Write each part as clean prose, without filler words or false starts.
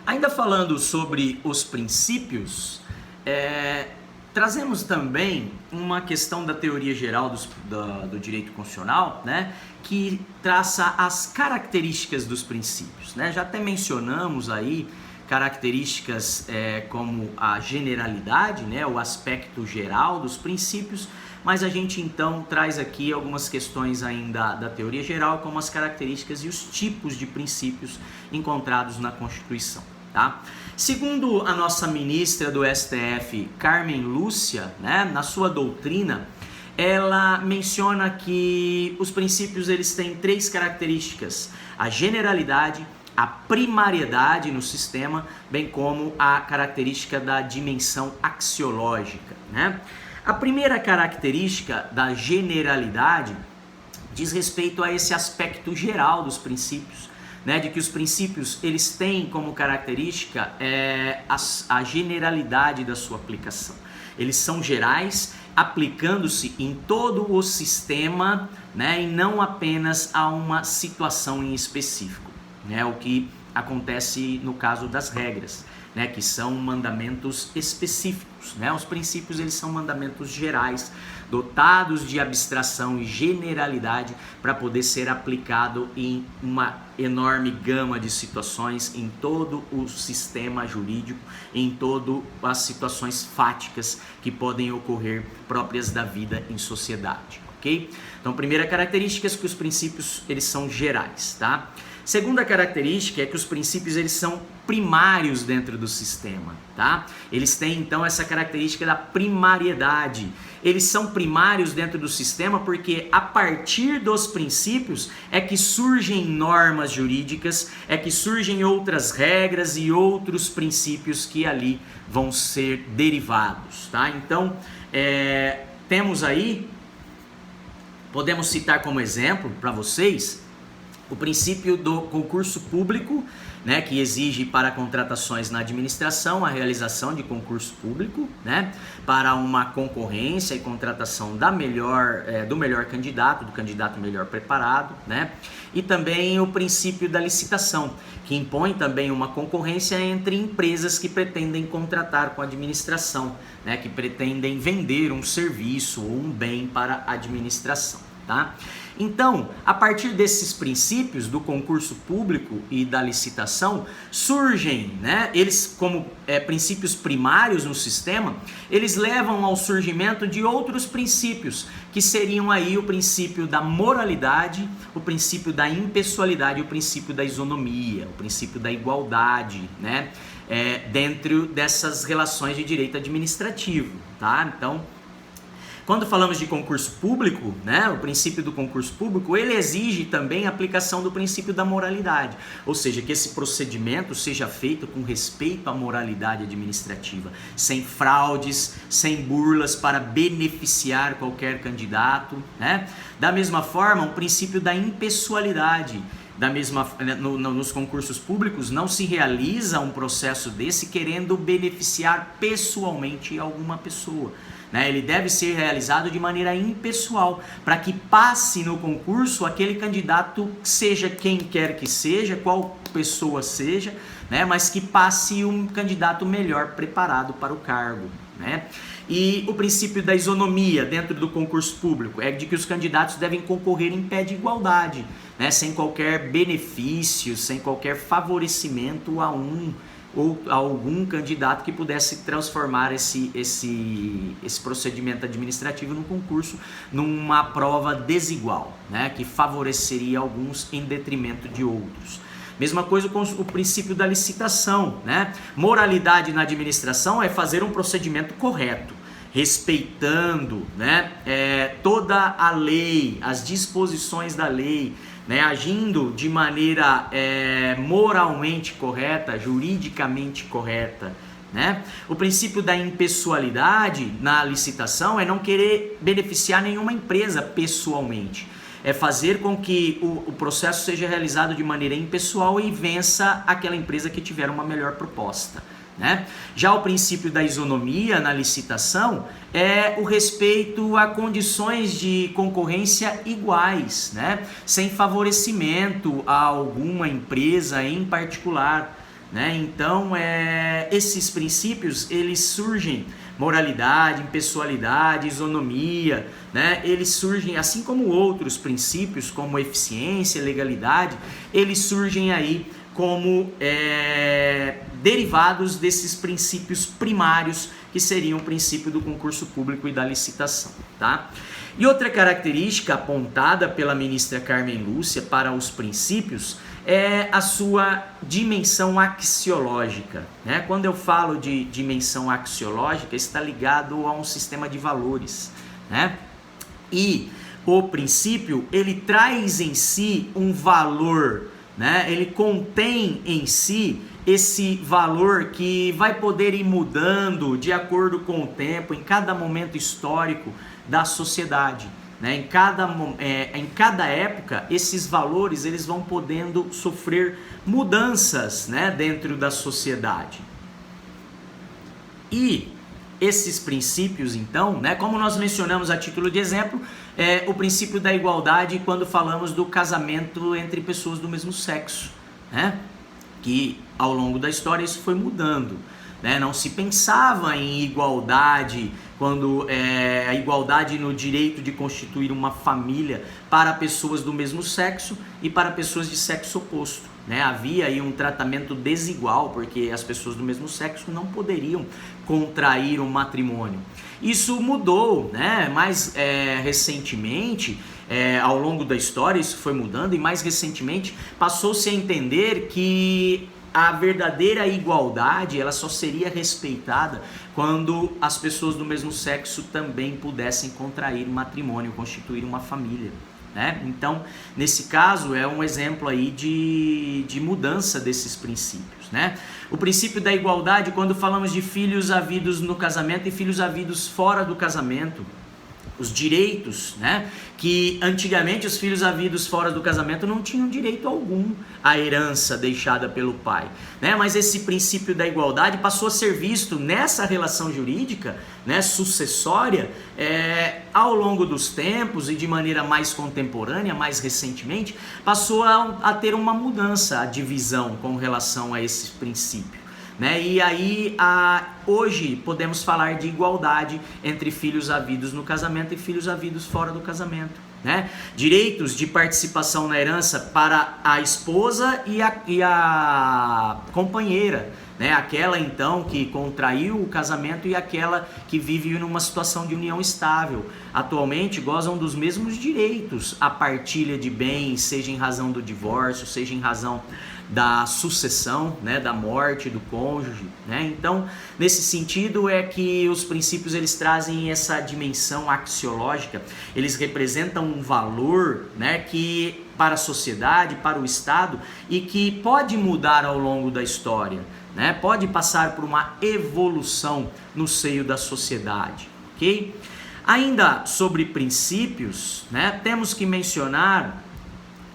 Ainda falando sobre os princípios, trazemos também uma questão da teoria geral do direito constitucional, né, que traça as características dos princípios, né? Já até mencionamos aí características como a generalidade, né, o aspecto geral dos princípios, mas a gente então traz aqui algumas questões ainda da teoria geral, como as características e os tipos de princípios encontrados na Constituição. Tá? Segundo a nossa ministra do STF, Carmen Lúcia, né, na sua doutrina, ela menciona que os princípios eles têm três características: a generalidade, a primariedade no sistema, bem como a característica da dimensão axiológica, né? A primeira característica da generalidade diz respeito a esse aspecto geral dos princípios, né, de que os princípios eles têm como característica a generalidade da sua aplicação. Eles são gerais, aplicando-se em todo o sistema, né, e não apenas a uma situação em específico, né, o que acontece no caso das regras, né, que são mandamentos específicos, né? Os princípios eles são mandamentos gerais, dotados de abstração e generalidade para poder ser aplicado em uma enorme gama de situações, em todo o sistema jurídico, em todas as situações fáticas que podem ocorrer próprias da vida em sociedade, ok? Então, primeira característica é que os princípios eles são gerais, tá? Segunda característica é que os princípios eles são primários dentro do sistema, tá? Eles têm então essa característica da primariedade. Eles são primários dentro do sistema porque a partir dos princípios é que surgem normas jurídicas, é que surgem outras regras e outros princípios que ali vão ser derivados, tá? Então, temos aí, podemos citar como exemplo para vocês o princípio do concurso público, né, que exige para contratações na administração a realização de concurso público, né, para uma concorrência e contratação do melhor candidato, do candidato melhor preparado, né, e também o princípio da licitação, que impõe também uma concorrência entre empresas que pretendem contratar com a administração, né, que pretendem vender um serviço ou um bem para a administração, tá? Então, a partir desses princípios do concurso público e da licitação, surgem, né, eles como princípios primários no sistema, eles levam ao surgimento de outros princípios, que seriam aí o princípio da moralidade, o princípio da impessoalidade, o princípio da isonomia, o princípio da igualdade, né, dentro dessas relações de direito administrativo, tá? Então, quando falamos de concurso público, né, o princípio do concurso público, ele exige também a aplicação do princípio da moralidade, ou seja, que esse procedimento seja feito com respeito à moralidade administrativa, sem fraudes, sem burlas para beneficiar qualquer candidato, né? Da mesma forma, o princípio da impessoalidade. Nos concursos públicos não se realiza um processo desse querendo beneficiar pessoalmente alguma pessoa, né? Ele deve ser realizado de maneira impessoal, para que passe no concurso aquele candidato, seja quem quer que seja, qual pessoa seja, né? Mas que passe um candidato melhor preparado para o cargo, né? E o princípio da isonomia dentro do concurso público é de que os candidatos devem concorrer em pé de igualdade, né? Sem qualquer benefício, sem qualquer favorecimento a ou a algum candidato que pudesse transformar esse procedimento administrativo no concurso numa prova desigual, né? Que favoreceria alguns em detrimento de outros. Mesma coisa com o princípio da licitação, né? Moralidade na administração é fazer um procedimento correto, respeitando, né, toda a lei, as disposições da lei, né, agindo de maneira moralmente correta, juridicamente correta, né? O princípio da impessoalidade na licitação é não querer beneficiar nenhuma empresa pessoalmente. É fazer com que o processo seja realizado de maneira impessoal e vença aquela empresa que tiver uma melhor proposta, né? Já o princípio da isonomia na licitação é o respeito a condições de concorrência iguais, né? Sem favorecimento a alguma empresa em particular, né? Então, esses princípios, eles surgem, moralidade, impessoalidade, isonomia, né? Eles surgem, assim como outros princípios, como eficiência, legalidade, eles surgem aí como derivados desses princípios primários, que seriam o princípio do concurso público e da licitação, tá? E outra característica apontada pela ministra Carmen Lúcia para os princípios é a sua dimensão axiológica, né? Quando eu falo de dimensão axiológica, está ligado a um sistema de valores, né? E o princípio, ele traz em si um valor, né? Ele contém em si esse valor que vai poder ir mudando de acordo com o tempo, em cada momento histórico da sociedade, né? Em cada época, esses valores eles vão podendo sofrer mudanças, né, dentro da sociedade. E esses princípios, então, né, como nós mencionamos a título de exemplo, o princípio da igualdade quando falamos do casamento entre pessoas do mesmo sexo, né? Que ao longo da história isso foi mudando, né? Não se pensava em igualdade quando a igualdade no direito de constituir uma família para pessoas do mesmo sexo e para pessoas de sexo oposto, né? Havia aí um tratamento desigual, porque as pessoas do mesmo sexo não poderiam contrair um matrimônio. Isso mudou, né? Mais recentemente, ao longo da história, isso foi mudando, e mais recentemente passou-se a entender que a verdadeira igualdade ela só seria respeitada quando as pessoas do mesmo sexo também pudessem contrair matrimônio, constituir uma família, né? Então, nesse caso, é um exemplo aí de mudança desses princípios, né? O princípio da igualdade, quando falamos de filhos havidos no casamento e filhos havidos fora do casamento, os direitos, né? Que antigamente os filhos havidos fora do casamento não tinham direito algum à herança deixada pelo pai, né? Mas esse princípio da igualdade passou a ser visto nessa relação jurídica, né, sucessória, ao longo dos tempos e de maneira mais contemporânea, mais recentemente, passou a ter uma mudança, a divisão com relação a esse princípio, né? E aí, hoje podemos falar de igualdade entre filhos havidos no casamento e filhos havidos fora do casamento, né? Direitos de participação na herança para a esposa e a companheira, né? Aquela então que contraiu o casamento e aquela que vive numa situação de união estável. Atualmente gozam dos mesmos direitos à partilha de bens, seja em razão do divórcio, seja em razão da sucessão, né, da morte do cônjuge, né? Então, nesse sentido é que os princípios eles trazem essa dimensão axiológica, eles representam um valor, né, que para a sociedade, para o Estado, e que pode mudar ao longo da história, né? Pode passar por uma evolução no seio da sociedade, ok? Ainda sobre princípios, né, temos que mencionar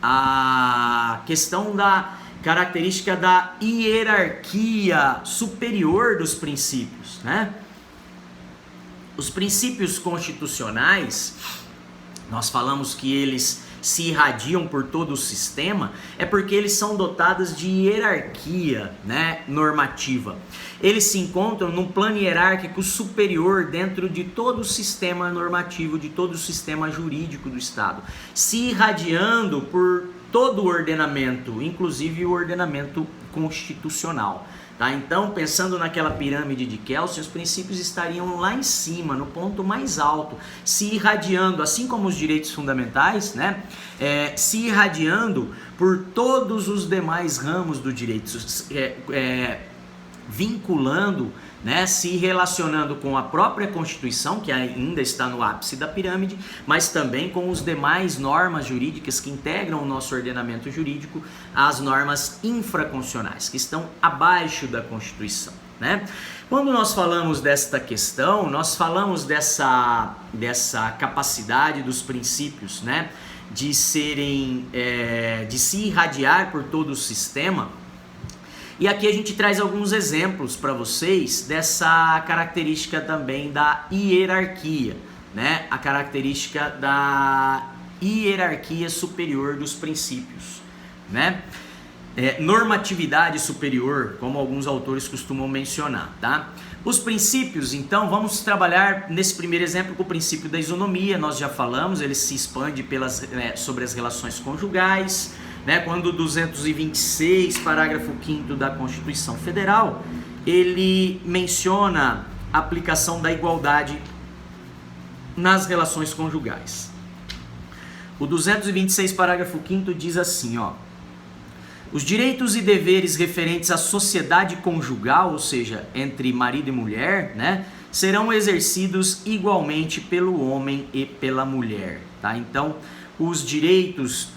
a questão da característica da hierarquia superior dos princípios, né? Os princípios constitucionais, nós falamos que eles se irradiam por todo o sistema, é porque eles são dotados de hierarquia, né, normativa. Eles se encontram num plano hierárquico superior dentro de todo o sistema normativo, de todo o sistema jurídico do Estado, se irradiando por todo o ordenamento, inclusive o ordenamento constitucional, tá? Então, pensando naquela pirâmide de Kelsen, os princípios estariam lá em cima, no ponto mais alto, se irradiando, assim como os direitos fundamentais, né? Se irradiando por todos os demais ramos do direito, vinculando, né, se relacionando com a própria Constituição, que ainda está no ápice da pirâmide, mas também com os demais normas jurídicas que integram o nosso ordenamento jurídico, as normas infraconstitucionais, que estão abaixo da Constituição, né? Quando nós falamos desta questão, nós falamos dessa capacidade dos princípios, né, de se irradiar por todo o sistema. E aqui a gente traz alguns exemplos para vocês dessa característica também da hierarquia, né? A característica da hierarquia superior dos princípios, né? normatividade superior, como alguns autores costumam mencionar, tá? Os princípios, então, vamos trabalhar nesse primeiro exemplo com o princípio da isonomia. Nós já falamos, ele se expande sobre as relações conjugais, né? Quando o 226, parágrafo 5º da Constituição Federal, ele menciona a aplicação da igualdade nas relações conjugais. O 226, parágrafo 5º diz assim, ó: os direitos e deveres referentes à sociedade conjugal, ou seja, entre marido e mulher, né, serão exercidos igualmente pelo homem e pela mulher, tá? Então, os direitos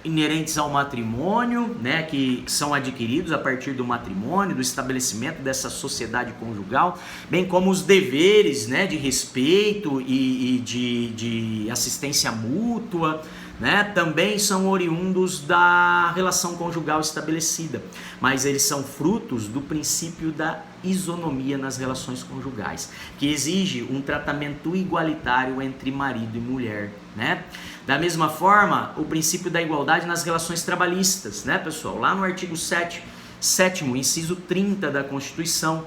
inerentes ao matrimônio, né, que são adquiridos a partir do matrimônio, do estabelecimento dessa sociedade conjugal, bem como os deveres, né, de respeito e de assistência mútua, né, também são oriundos da relação conjugal estabelecida, mas eles são frutos do princípio da isonomia nas relações conjugais, que exige um tratamento igualitário entre marido e mulher, né? Da mesma forma, o princípio da igualdade nas relações trabalhistas, né, pessoal? Lá no artigo 7º, inciso 30 da Constituição,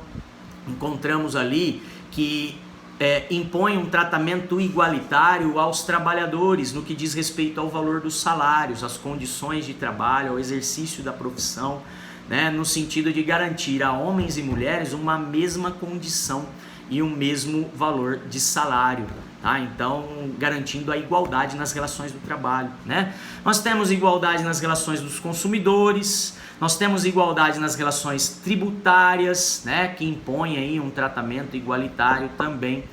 encontramos ali que impõe um tratamento igualitário aos trabalhadores no que diz respeito ao valor dos salários, às condições de trabalho, ao exercício da profissão, né, no sentido de garantir a homens e mulheres uma mesma condição e um mesmo valor de salário, tá? Então, garantindo a igualdade nas relações do trabalho, né? Nós temos igualdade nas relações dos consumidores, nós temos igualdade nas relações tributárias, né, que impõe aí um tratamento igualitário também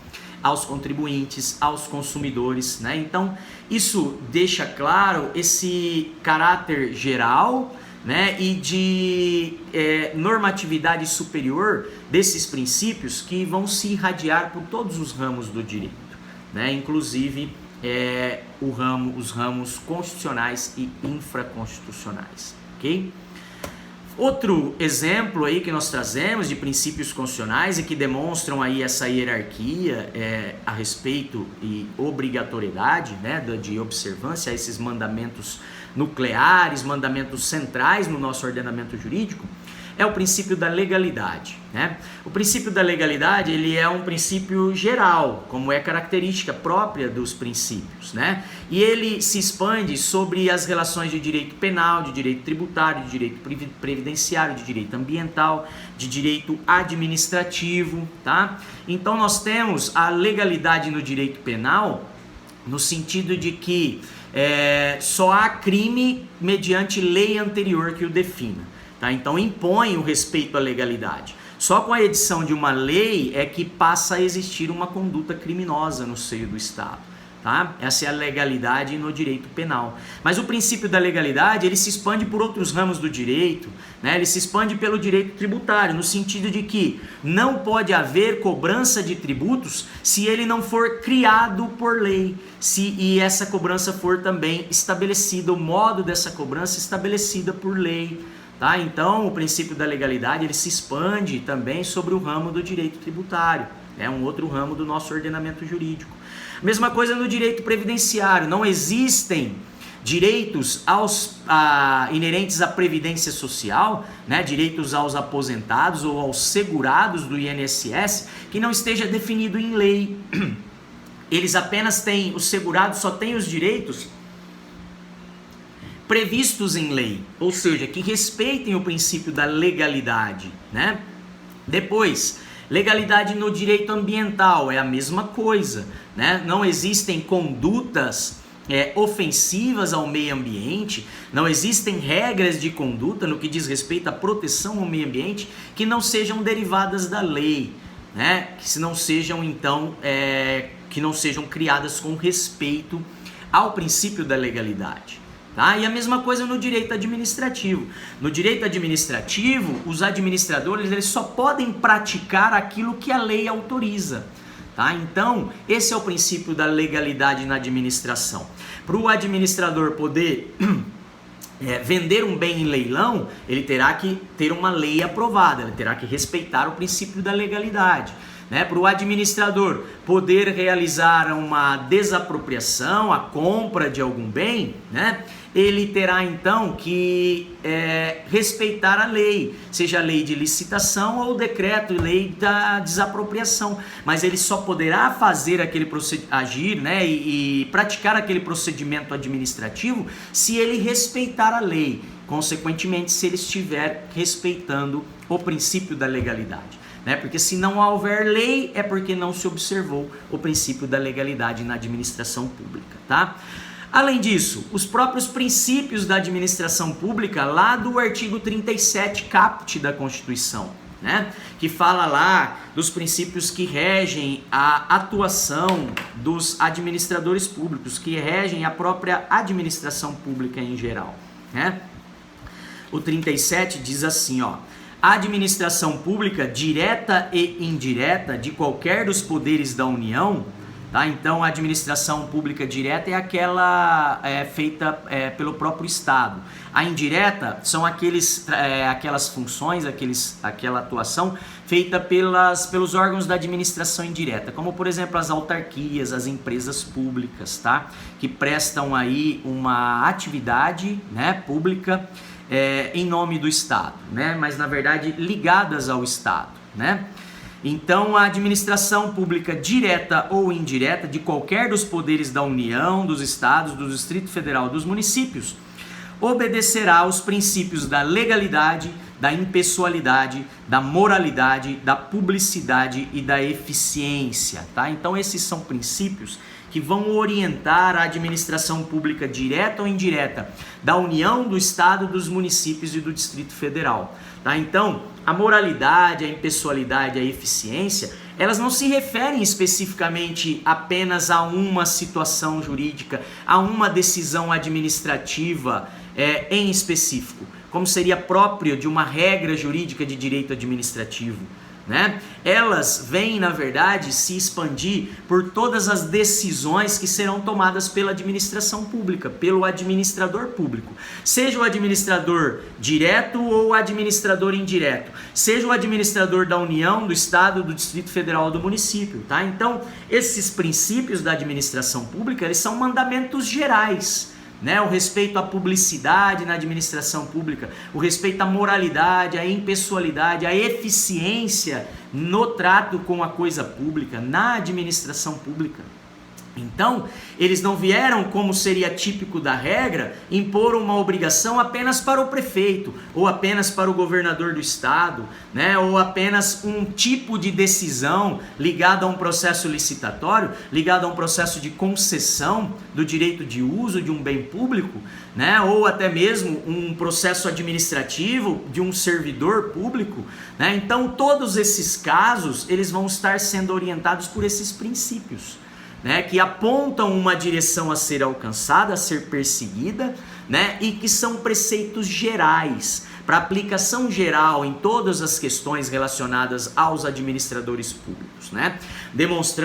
aos contribuintes, aos consumidores, né? Então, isso deixa claro esse caráter geral, né, e de normatividade superior desses princípios que vão se irradiar por todos os ramos do direito, né? Inclusive os ramos constitucionais e infraconstitucionais, ok? Outro exemplo aí que nós trazemos de princípios constitucionais e que demonstram aí essa hierarquia a respeito e obrigatoriedade, né, de observância a esses mandamentos nucleares, mandamentos centrais no nosso ordenamento jurídico, é o princípio da legalidade, né? O princípio da legalidade, ele é um princípio geral, como é característica própria dos princípios, né? E ele se expande sobre as relações de direito penal, de direito tributário, de direito previdenciário, de direito ambiental, de direito administrativo, tá? Então nós temos a legalidade no direito penal no sentido de que só há crime mediante lei anterior que o defina. Tá? Então impõe o respeito à legalidade. Só com a edição de uma lei é que passa a existir uma conduta criminosa no seio do Estado. Tá? Essa é a legalidade no direito penal. Mas o princípio da legalidade, ele se expande por outros ramos do direito, né? Ele se expande pelo direito tributário, no sentido de que não pode haver cobrança de tributos se ele não for criado por lei, e essa cobrança for também estabelecida, o modo dessa cobrança estabelecida por lei. Tá? Então, o princípio da legalidade, ele se expande também sobre o ramo do direito tributário, é um outro ramo do nosso ordenamento jurídico. Mesma coisa no direito previdenciário, não existem direitos inerentes à previdência social, né, direitos aos aposentados ou aos segurados do INSS, que não esteja definido em lei. Eles apenas têm, os segurados só têm os direitos previstos em lei, ou seja, que respeitem o princípio da legalidade, né? Depois, legalidade no direito ambiental é a mesma coisa, né? Não existem condutas ofensivas ao meio ambiente, não existem regras de conduta no que diz respeito à proteção ao meio ambiente que não sejam derivadas da lei, né? Que não sejam então que não sejam criadas com respeito ao princípio da legalidade. Tá? E a mesma coisa no direito administrativo. No direito administrativo, os administradores eles só podem praticar aquilo que a lei autoriza. Tá? Então, esse é o princípio da legalidade na administração. Para o administrador poder vender um bem em leilão, ele terá que ter uma lei aprovada, ela terá que respeitar o princípio da legalidade. Né? Para o administrador poder realizar uma desapropriação, a compra de algum bem, né? Ele terá então que respeitar a lei, seja a lei de licitação ou o decreto, lei da desapropriação, mas ele só poderá fazer aquele agir, né, e praticar aquele procedimento administrativo se ele respeitar a lei, consequentemente se ele estiver respeitando o princípio da legalidade. Né? Porque se não houver lei é porque não se observou o princípio da legalidade na administração pública, tá? Além disso, os próprios princípios da administração pública, lá do artigo 37 caput da Constituição, né? Que fala lá dos princípios que regem a atuação dos administradores públicos, que regem a própria administração pública em geral, né? O 37 diz assim, ó: a administração pública direta e indireta de qualquer dos poderes da União. Tá? Então, a administração pública direta é aquela feita pelo próprio Estado. A indireta são aquelas funções, aquela atuação feita pelos órgãos da administração indireta, como, por exemplo, as autarquias, as empresas públicas, tá? Que prestam aí uma atividade, né, pública em nome do Estado, né? Mas, na verdade, ligadas ao Estado, né? Então, a administração pública direta ou indireta de qualquer dos poderes da União, dos Estados, do Distrito Federal, dos municípios, obedecerá aos princípios da legalidade, da impessoalidade, da moralidade, da publicidade e da eficiência, tá? Então, esses são princípios que vão orientar a administração pública direta ou indireta da União, do Estado, dos municípios e do Distrito Federal, tá? Então, a moralidade, a impessoalidade, a eficiência, elas não se referem especificamente apenas a uma situação jurídica, a uma decisão administrativa em específico, como seria próprio de uma regra jurídica de direito administrativo, né? Elas vêm, na verdade, se expandir por todas as decisões que serão tomadas pela administração pública, pelo administrador público. Seja o administrador direto ou o administrador indireto. Seja o administrador da União, do Estado, do Distrito Federal ou do município, tá? Então, esses princípios da administração pública, eles são mandamentos gerais, né? O respeito à publicidade na administração pública, o respeito à moralidade, à impessoalidade, à eficiência no trato com a coisa pública, na administração pública. Então, eles não vieram, como seria típico da regra, impor uma obrigação apenas para o prefeito, ou apenas para o governador do estado, né? Ou apenas um tipo de decisão ligada a um processo licitatório, ligado a um processo de concessão do direito de uso de um bem público, né? Ou até mesmo um processo administrativo de um servidor público, né? Então, todos esses casos, eles vão estar sendo orientados por esses princípios, né, que apontam uma direção a ser alcançada, a ser perseguida, né, e que são preceitos gerais, para aplicação geral em todas as questões relacionadas aos administradores públicos, né, demonstrando